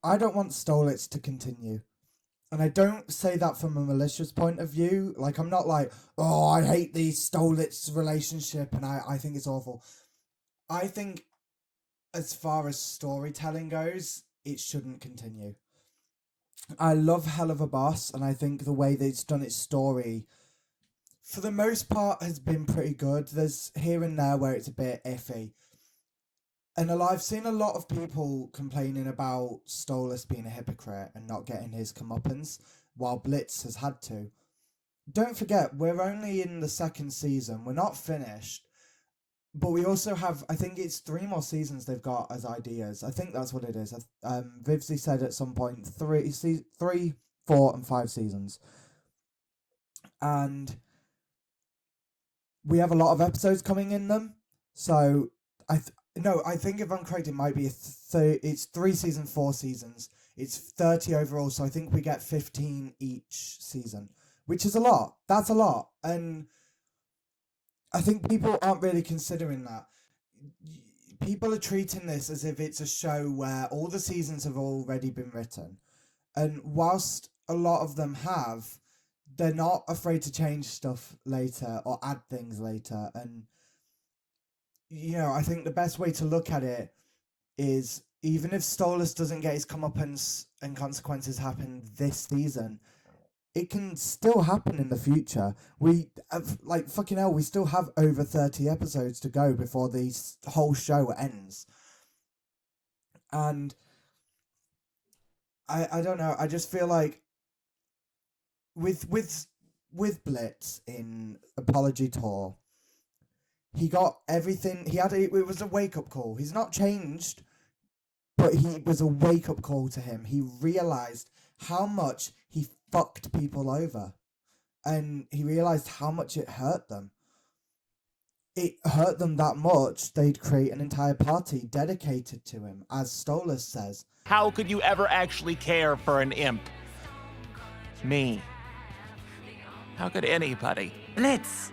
I don't want Stolitz to continue. And I don't say that from a malicious point of view. Like, I'm not like, oh, I hate the Stolitz relationship and I think it's awful. I think as far as storytelling goes, it shouldn't continue. I love Helluva Boss, and I think the way that it's done its story, for the most part, has been pretty good. There's here and there where it's a bit iffy. And I've seen a lot of people complaining about Stolitz being a hypocrite and not getting his comeuppance, while Blitz has had to. Don't forget, we're only in the second season. We're not finished. But we also have, I think it's 3 more seasons they've got as ideas. I think that's what it is. Vivsy said at some point 3, 4, and 5 seasons. And we have a lot of episodes coming in them. So, I think if I'm correct, it might be it's 3 seasons, 4 seasons. It's 30 overall, so I think we get 15 each season, which is a lot. That's a lot. And I think people aren't really considering that. People are treating this as if it's a show where all the seasons have already been written. And whilst a lot of them have, they're not afraid to change stuff later or add things later. And, I think the best way to look at it is, even if Stolitz doesn't get his comeuppance and consequences happen this season, it can still happen in the future. We have, fucking hell, we still have over 30 episodes to go before the whole show ends. And I don't know, I just feel like with Blitz in Apology Tour, he got everything, it was a wake-up call. He's not changed, but he was a wake-up call to him. He realised how much he fucked people over, and he realized how much it hurt them. It hurt them that much they'd create an entire party dedicated to him, as Stolitz says. How could you ever actually care for an imp? Me. How could anybody? Blitz,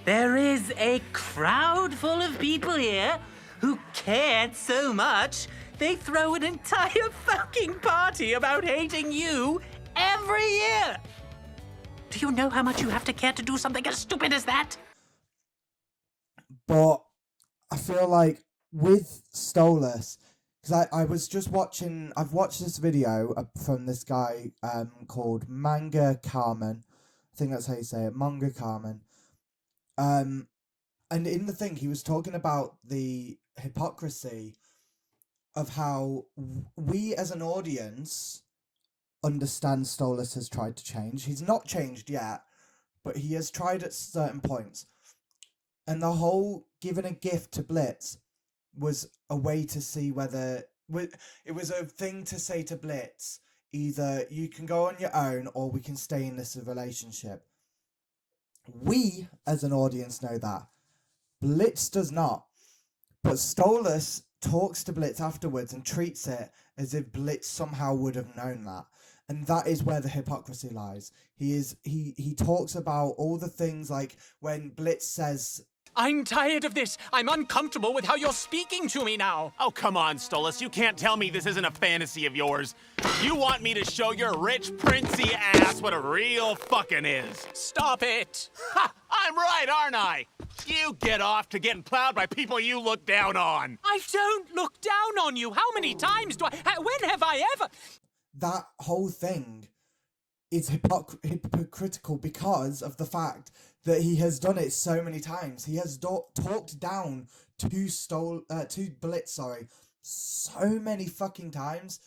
there is a crowd full of people here who cared so much they throw an entire fucking party about hating you every year! Do you know how much you have to care to do something as stupid as that? But I feel like with Stolitz, because I was just watching, I've watched this video from this guy called Manga Carmen. I think that's how you say it, Manga Carmen. And in the thing, he was talking about the hypocrisy of how we as an audience understand Stolitz has tried to change. He's not changed yet, but he has tried at certain points. And the whole giving a gift to Blitz was a way to see whether... It was a thing to say to Blitz, either you can go on your own or we can stay in this relationship. We, as an audience, know that. Blitz does not. But Stolitz talks to Blitz afterwards and treats it as if Blitz somehow would have known that. And that is where the hypocrisy lies. He talks about all the things, like when Blitz says, I'm tired of this. I'm uncomfortable with how you're speaking to me now. Oh, come on, Stolitz. You can't tell me this isn't a fantasy of yours. You want me to show your rich, princey ass what a real fucking is. Stop it. Ha! I'm right, aren't I? You get off to getting plowed by people you look down on. I don't look down on you. How many times do I... When have I ever... That whole thing is hypocritical because of the fact that he has done it so many times. He has talked down to Blitz, so many fucking times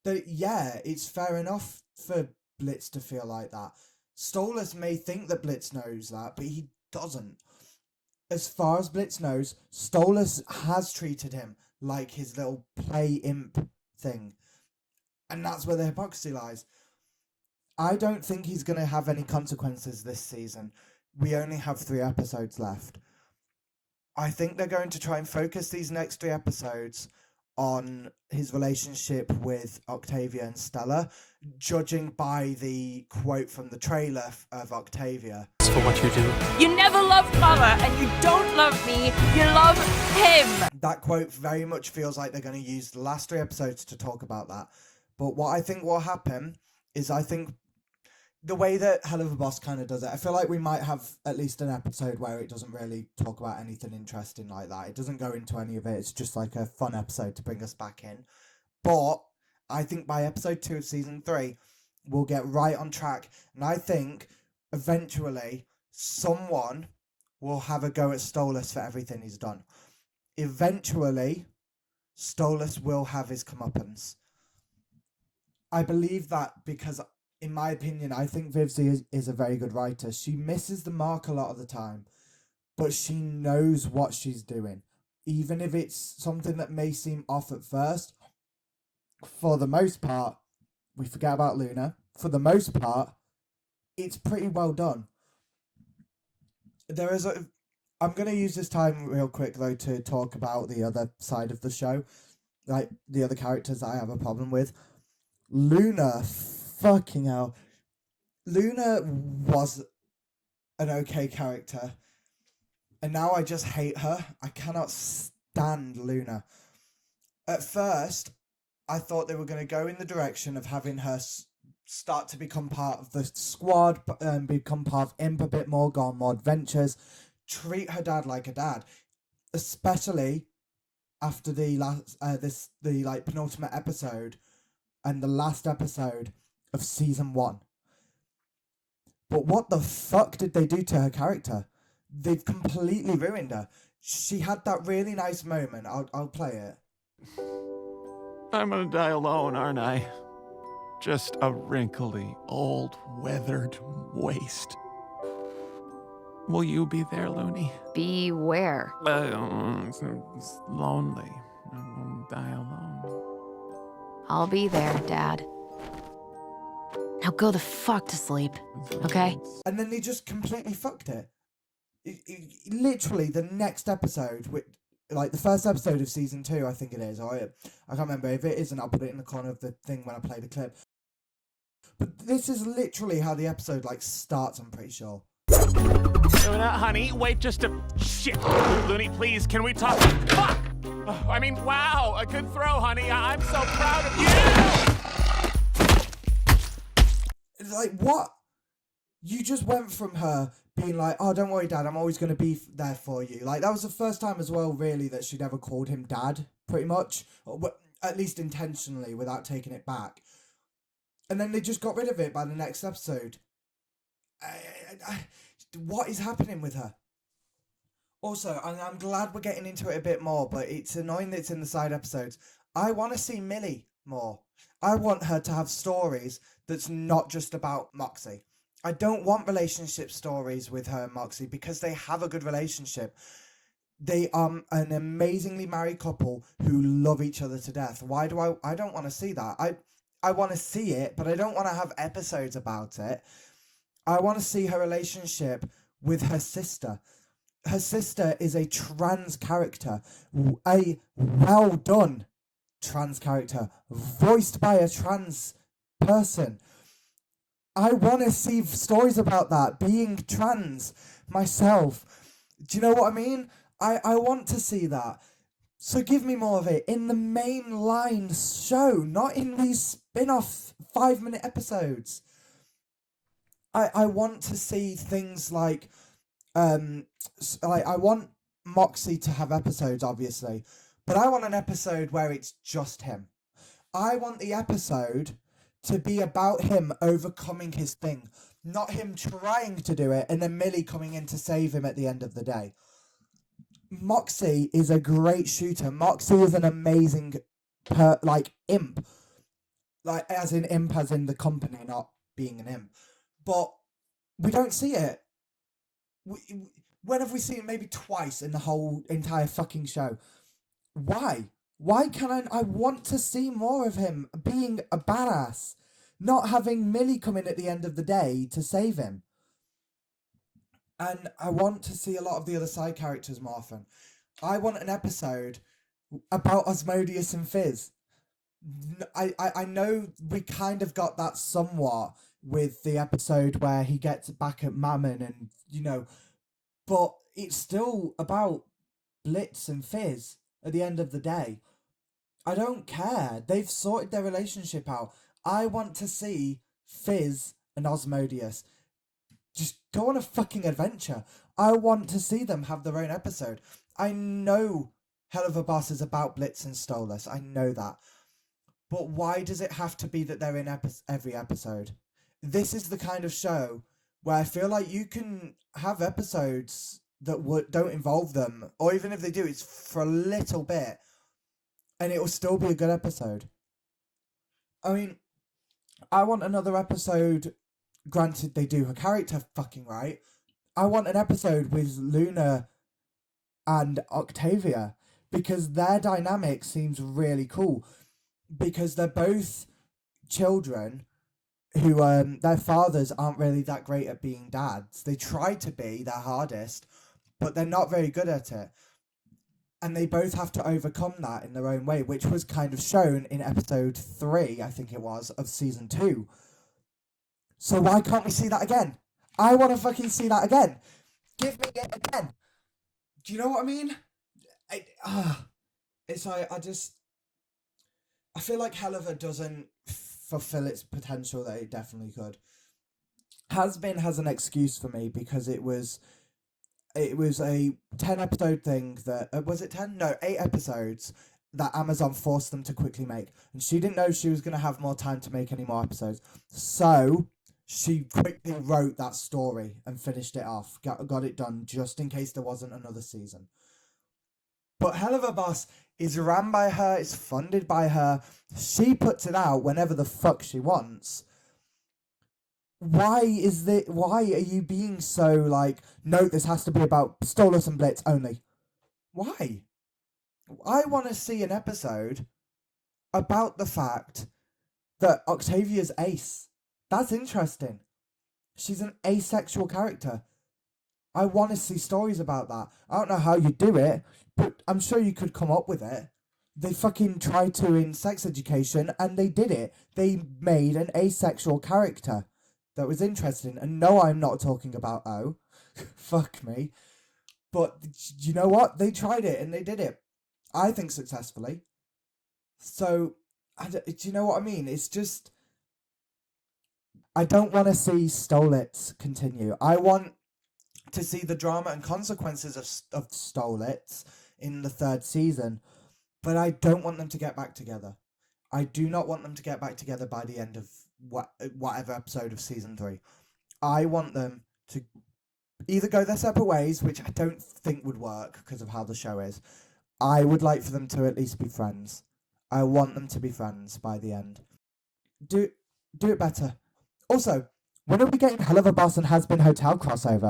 that, yeah, it's fair enough for Blitz to feel like that. Stolitz may think that Blitz knows that, but he doesn't. As far as Blitz knows, Stolitz has treated him like his little play imp thing. And that's where the hypocrisy lies. I don't think he's going to have any consequences this season. We only have 3 episodes left. I think they're going to try and focus these next 3 episodes on his relationship with Octavia and Stella, judging by the quote from the trailer of Octavia. For what you do. You never loved Mother, and you don't love me. You love him. That quote very much feels like they're going to use the last 3 episodes to talk about that. But what I think will happen is, I think the way that Helluva Boss kind of does it, I feel like we might have at least an episode where it doesn't really talk about anything interesting like that. It doesn't go into any of it. It's just like a fun episode to bring us back in. But I think by episode 2 of season 3, we'll get right on track. And I think eventually someone will have a go at Stolitz for everything he's done. Eventually, Stolitz will have his comeuppance. I believe that because, in my opinion, I think Vivzie is a very good writer. She misses the mark a lot of the time, but she knows what she's doing. Even if it's something that may seem off at first, for the most part, we forget about Luna. For the most part, it's pretty well done. I'm going to use this time real quick, though, to talk about the other side of the show. Like, the other characters that I have a problem with. Luna, fucking hell. Luna was an okay character. And now I just hate her. I cannot stand Luna. At first, I thought they were going to go in the direction of having her start to become part of the squad, become part of Imp a bit more, go on more adventures, treat her dad like a dad. Especially after the penultimate episode and the last episode of season 1. But what the fuck did they do to her character? They've completely ruined her. She had that really nice moment. I'll play it. I'm gonna die alone, aren't I? Just a wrinkly, old, weathered waste. Will you be there, Looney? Beware. It's lonely. I won't die alone. I'll be there, Dad. Now go the fuck to sleep, okay? And then they just completely fucked it. Literally, the next episode, like the first episode of season 2, I think it is. I can't remember. If it isn't, I'll put it in the corner of the thing when I play the clip. But this is literally how the episode starts, I'm pretty sure. Luna, honey, wait just a... Shit! Looney, please, can we talk? Fuck! I mean, wow, a good throw, honey. I'm so proud of you! Like, what? You just went from her being like, oh, don't worry, Dad, I'm always going to be there for you. Like, that was the first time as well, really, that she'd ever called him Dad, pretty much. Or, at least intentionally, without taking it back. And then they just got rid of it by the next episode. What is happening with her? Also, I'm glad we're getting into it a bit more, but it's annoying that it's in the side episodes. I want to see Millie more. I want her to have stories that's not just about Moxie. I don't want relationship stories with her and Moxie because they have a good relationship. They are an amazingly married couple who love each other to death. Why do I don't want to see that. I want to see it, but I don't want to have episodes about it. I want to see her relationship with her sister. Her sister is a trans character, a well done trans character, voiced by a trans person. I want to see stories about that, being trans myself. Do you know what I mean? I want to see that. So give me more of it in the mainline show, not in these spin-off 5-minute episodes. I want to see things like I want Moxie to have episodes, obviously, but I want an episode where it's just him. I want the episode to be about him overcoming his thing, not him trying to do it and then Millie coming in to save him at the end of the day. Moxie is a great shooter. Moxie is an amazing imp. Like, as in imp as in the company, not being an imp. But we don't see it. When have we seen it? Maybe twice in the whole entire fucking show. Why? Why can I want to see more of him being a badass, not having Millie come in at the end of the day to save him. And I want to see a lot of the other side characters more often. I want an episode about Osmodius and Fizz. I know we kind of got that somewhat with the episode where he gets back at Mammon and, but it's still about Blitz and Fizz at the end of the day. I don't care. They've sorted their relationship out. I want to see Fizz and Osmodius just go on a fucking adventure. I want to see them have their own episode. I know Helluva Boss is about Blitz and Stolitz. I know that. But why does it have to be that they're in every episode? This is the kind of show where I feel like you can have episodes that don't involve them, or even if they do, it's for a little bit, and it will still be a good episode. I mean, I want another episode. Granted, they do her character fucking right. I want an episode with Luna and Octavia, because their dynamic seems really cool. Because they're both children who their fathers aren't really that great at being dads. They try to be their hardest, but they're not very good at it. And they both have to overcome that in their own way, which was kind of shown in episode 3, I think it was, of season 2. So why can't we see that again? I want to fucking see that again. Give me it again. Do you know what I mean? It's like, I feel like Helluva doesn't fulfill its potential that it definitely could. Has an excuse for me because it was a 10 episode thing that was it 10? No, 8 episodes that Amazon forced them to quickly make, and she didn't know she was going to have more time to make any more episodes, so she quickly wrote that story and finished it off, got it done just in case there wasn't another season. But Helluva Boss is ran by her, it's funded by her, she puts it out whenever the fuck she wants. Why are you being so like, no, this has to be about Stolitz and Blitz only? Why? I want to see an episode about the fact that Octavia's ace. That's interesting. She's an asexual character. I want to see stories about that. I don't know how you do it, but I'm sure you could come up with it. They fucking tried to in sex education, and they did it. They made an asexual character that was interesting. And no, I'm not talking about O. Fuck me. But you know what? They tried it, and they did it. I think successfully. So, do you know what I mean? It's just, I don't want to see Stolitz continue. I want to see the drama and consequences of Stolitz in the 3rd season, but I don't want them to get back together. I do not want them to get back together by the end of whatever episode of season 3. I want them to either go their separate ways, which I don't think would work because of how the show is. I would like for them to at least be friends. I want them to be friends by the end. Do it better. Also, when are we getting Helluva Boss and Has Been Hotel crossover?